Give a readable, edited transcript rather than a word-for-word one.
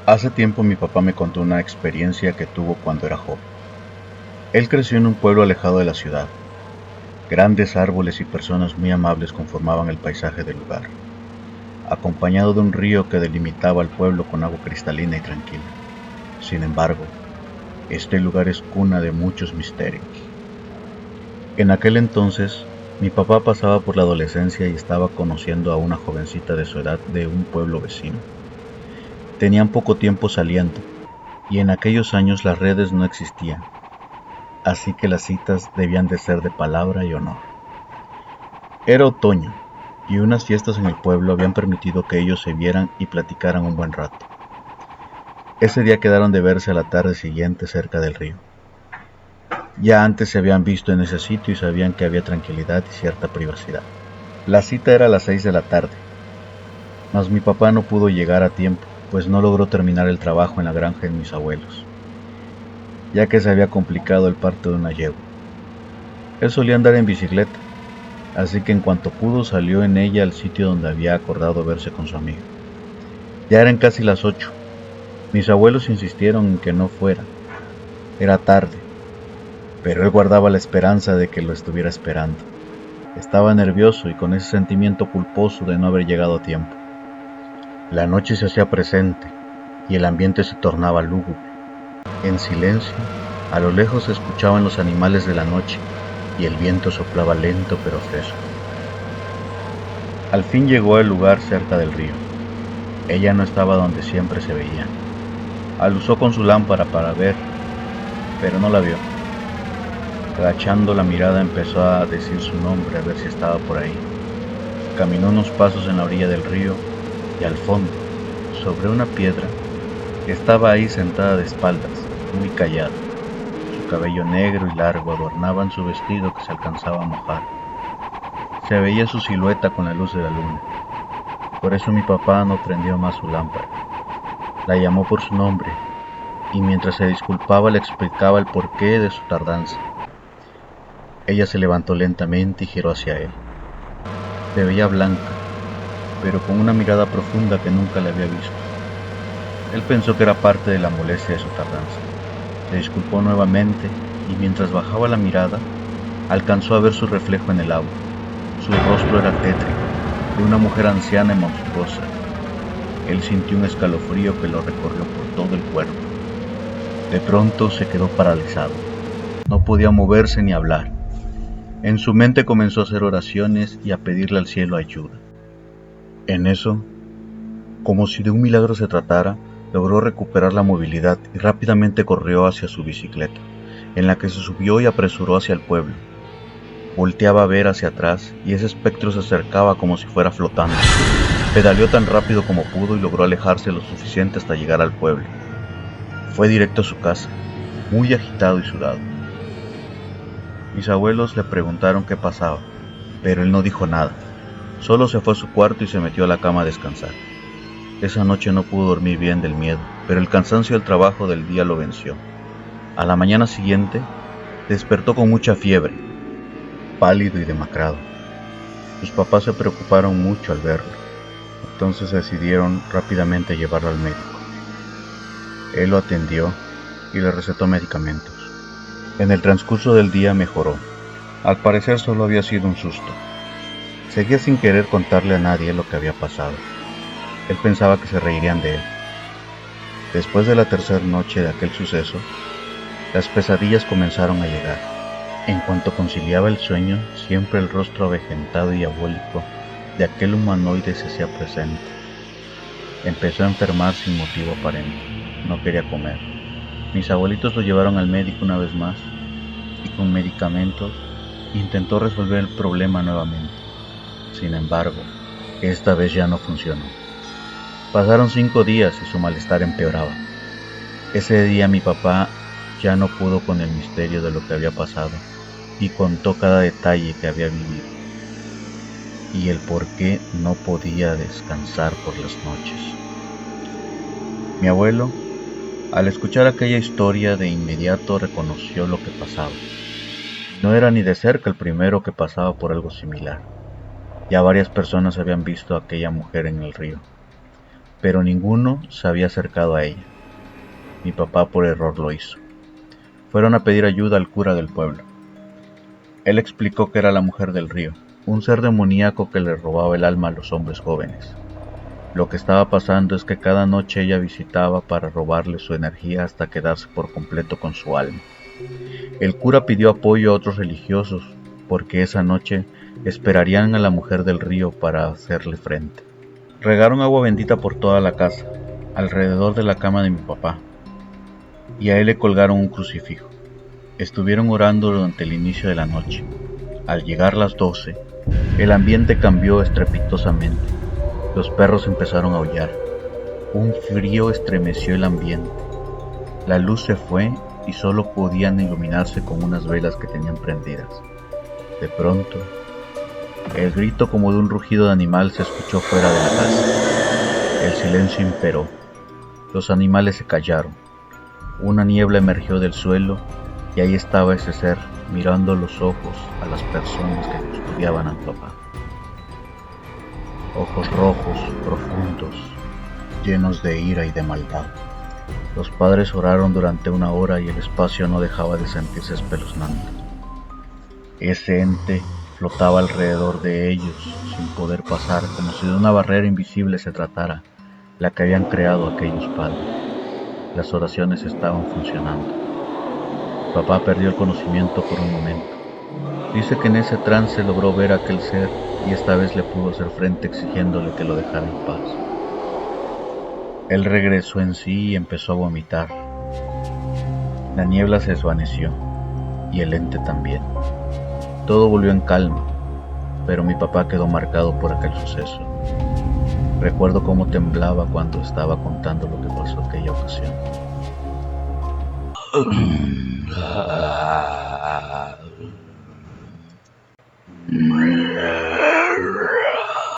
Hace tiempo mi papá me contó una experiencia que tuvo cuando era joven. Él creció en un pueblo alejado de la ciudad. Grandes árboles y personas muy amables conformaban el paisaje del lugar, acompañado de un río que delimitaba el pueblo con agua cristalina y tranquila. Sin embargo, este lugar es cuna de muchos misterios. En aquel entonces, mi papá pasaba por la adolescencia y estaba conociendo a una jovencita de su edad de un pueblo vecino. Tenían poco tiempo saliendo, y en aquellos años las redes no existían, así que las citas debían de ser de palabra y honor. Era otoño, y unas fiestas en el pueblo habían permitido que ellos se vieran y platicaran un buen rato. Ese día quedaron de verse a la tarde siguiente cerca del río. Ya antes se habían visto en ese sitio y sabían que había tranquilidad y cierta privacidad. La cita era a las 6 de la tarde, mas mi papá no pudo llegar a tiempo, pues no logró terminar el trabajo en la granja de mis abuelos, ya que se había complicado el parto de una yegua. Él solía andar en bicicleta, así que en cuanto pudo salió en ella al sitio donde había acordado verse con su amiga. Ya eran casi las 8. Mis abuelos insistieron en que no fuera. Era tarde, pero él guardaba la esperanza de que lo estuviera esperando. Estaba nervioso y con ese sentimiento culposo de no haber llegado a tiempo. La noche se hacía presente y el ambiente se tornaba lúgubre. En silencio, a lo lejos se escuchaban los animales de la noche y el viento soplaba lento pero fresco. Al fin llegó al lugar cerca del río. Ella no estaba donde siempre se veía. Aluzó con su lámpara para ver, pero no la vio. Agachando la mirada empezó a decir su nombre a ver si estaba por ahí. Caminó unos pasos en la orilla del río y al fondo, sobre una piedra, estaba ahí sentada de espaldas, muy callada. Su cabello negro y largo adornaban su vestido que se alcanzaba a mojar. Se veía su silueta con la luz de la luna. Por eso mi papá no prendió más su lámpara. La llamó por su nombre y mientras se disculpaba le explicaba el porqué de su tardanza. Ella se levantó lentamente y giró hacia él. Se veía blanca, pero con una mirada profunda que nunca le había visto. Él pensó que era parte de la molestia de su tardanza. Se disculpó nuevamente y mientras bajaba la mirada, alcanzó a ver su reflejo en el agua. Su rostro era tétrico, de una mujer anciana y monstruosa. Él sintió un escalofrío que lo recorrió por todo el cuerpo. De pronto se quedó paralizado. No podía moverse ni hablar. En su mente comenzó a hacer oraciones y a pedirle al cielo ayuda. En eso, como si de un milagro se tratara, logró recuperar la movilidad y rápidamente corrió hacia su bicicleta, en la que se subió y apresuró hacia el pueblo. Volteaba a ver hacia atrás y ese espectro se acercaba como si fuera flotando. Pedaleó tan rápido como pudo y logró alejarse lo suficiente hasta llegar al pueblo. Fue directo a su casa, muy agitado y sudado. Mis abuelos le preguntaron qué pasaba, pero él no dijo nada. Solo se fue a su cuarto y se metió a la cama a descansar. Esa noche no pudo dormir bien del miedo, pero el cansancio del trabajo del día lo venció. A la mañana siguiente, despertó con mucha fiebre, pálido y demacrado. Sus papás se preocuparon mucho al verlo, entonces decidieron rápidamente llevarlo al médico. Él lo atendió y le recetó medicamentos. En el transcurso del día mejoró. Al parecer solo había sido un susto. Seguía sin querer contarle a nadie lo que había pasado. Él pensaba que se reirían de él. Después de la tercera noche de aquel suceso, las pesadillas comenzaron a llegar. En cuanto conciliaba el sueño, siempre el rostro avejentado y diabólico de aquel humanoide se hacía presente. Empezó a enfermar sin motivo aparente. No quería comer. Mis abuelitos lo llevaron al médico una vez más y con medicamentos intentó resolver el problema nuevamente. Sin embargo, esta vez ya no funcionó. Pasaron 5 días y su malestar empeoraba. Ese día mi papá ya no pudo con el misterio de lo que había pasado y contó cada detalle que había vivido y el por qué no podía descansar por las noches. Mi abuelo, al escuchar aquella historia, de inmediato reconoció lo que pasaba. No era ni de cerca el primero que pasaba por algo similar. Ya varias personas habían visto a aquella mujer en el río. pero ninguno se había acercado a ella. Mi papá por error lo hizo. Fueron a pedir ayuda al cura del pueblo. Él explicó que era la mujer del río, un ser demoníaco que le robaba el alma a los hombres jóvenes. Lo que estaba pasando es que cada noche ella visitaba para robarle su energía hasta quedarse por completo con su alma. El cura pidió apoyo a otros religiosos, porque esa noche esperarían a la mujer del río para hacerle frente. Regaron agua bendita por toda la casa, alrededor de la cama de mi papá, y a él le colgaron un crucifijo. Estuvieron orando durante el inicio de la noche. Al llegar las 12, el ambiente cambió estrepitosamente. Los perros empezaron a aullar. Un frío estremeció el ambiente. La luz se fue y solo podían iluminarse con unas velas que tenían prendidas. De pronto, el grito como de un rugido de animal se escuchó fuera de la casa. El silencio imperó. Los animales se callaron. Una niebla emergió del suelo y ahí estaba ese ser mirando los ojos a las personas que custodiaban al papá. Ojos rojos, profundos, llenos de ira y de maldad. Los padres oraron durante 1 hora y el espacio no dejaba de sentirse espeluznante. Ese ente flotaba alrededor de ellos sin poder pasar, como si de una barrera invisible se tratara, la que habían creado aquellos padres. Las oraciones estaban funcionando. Papá perdió el conocimiento por un momento. Dice que en ese trance logró ver a aquel ser y esta vez le pudo hacer frente exigiéndole que lo dejara en paz. Él regresó en sí y empezó a vomitar. La niebla se desvaneció y el ente también. Todo volvió en calma, pero mi papá quedó marcado por aquel suceso. Recuerdo cómo temblaba cuando estaba contando lo que pasó aquella ocasión.